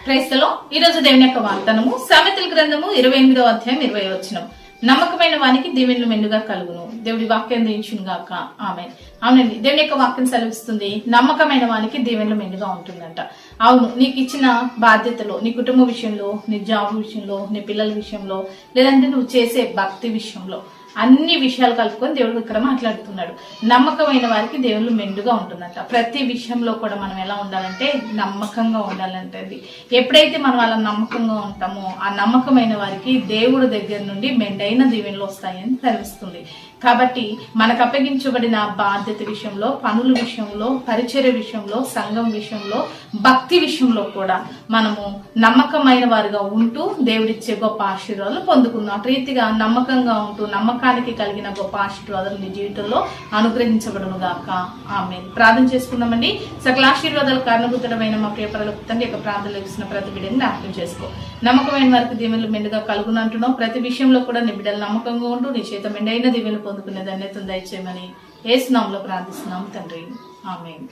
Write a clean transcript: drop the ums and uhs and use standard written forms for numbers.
క్రైస్తలో ఈ రోజు దేవుని యొక్క వాగ్దానము సామెతల గ్రంథము 28వ అధ్యాయం 20వ వచనం. నమ్మకమైన వానికి దీవెనలు మెండుగా కలుగును. దేవుడి వాక్యం దీవించును గాక. ఆమేన్. అవునండి, దేవుని యొక్క వాక్యం సెలవిస్తుంది, నమ్మకమైన వానికి దీవెనలు మెండుగా ఉంటుందంట. అవును, నీకు ఇచ్చిన బాధ్యతలో, నీ కుటుంబ విషయంలో, నీ జాబ్ విషయంలో, నీ పిల్లల విషయంలో, లేదంటే నువ్వు చేసే భక్తి విషయంలో, అన్ని విషయాలు కలుపుకొని దేవుడు ఇక్కడ మాట్లాడుతున్నాడు. నమ్మకమైన వారికి దేవుళ్ళు మెండుగా ఉంటుందంట. ప్రతి విషయంలో కూడా మనం ఎలా ఉండాలంటే నమ్మకంగా ఉండాలంటే, ఎప్పుడైతే మనం అలా నమ్మకంగా ఉంటామో ఆ నమ్మకమైన వారికి దేవుడి దగ్గర నుండి మెండైన దీవెనలు వస్తాయని తెలుస్తుంది. కాబట్టి మనకు అప్పగించబడిన బాధ్యత విషయంలో, పనుల విషయంలో, పరిచర్య విషయంలో, సంఘం విషయంలో, భక్తి విషయంలో కూడా మనము నమ్మకమైన వారిగా ఉంటూ దేవుడిచ్చే గొప్ప ఆశీర్వాదాలు పొందుకుందాం. అటు రీతిగా నమ్మకంగా ఉంటూ నమ్మకానికి కలిగిన గొప్ప ఆశీర్వాదాలు నీ జీవితంలో అనుగ్రహించబడును గాక. ఆమేన్. ప్రార్థన చేసుకున్నామండి. సకల ఆశీర్వాదాలు కారణభూతమైన మా ప్రియ పరలోక తండ్రి యొక్క ప్రార్థనలు ఇస్తున్న ప్రతి బిడ్డని జ్ఞాపకం చేసుకో. నమ్మకమైన వారికి దీవెనలు మెండుగా కలుగును అంటున్నావు. ప్రతి విషయంలో కూడా నీ బిడ్డలు నమ్మకంగా ఉంటూ నీ చేత మెండైన దీవెనలు పొందుకునే ధన్యతను దయచేయమని యేసు నామములో ప్రార్థిస్తున్నాం తండ్రి. ఆమేన్.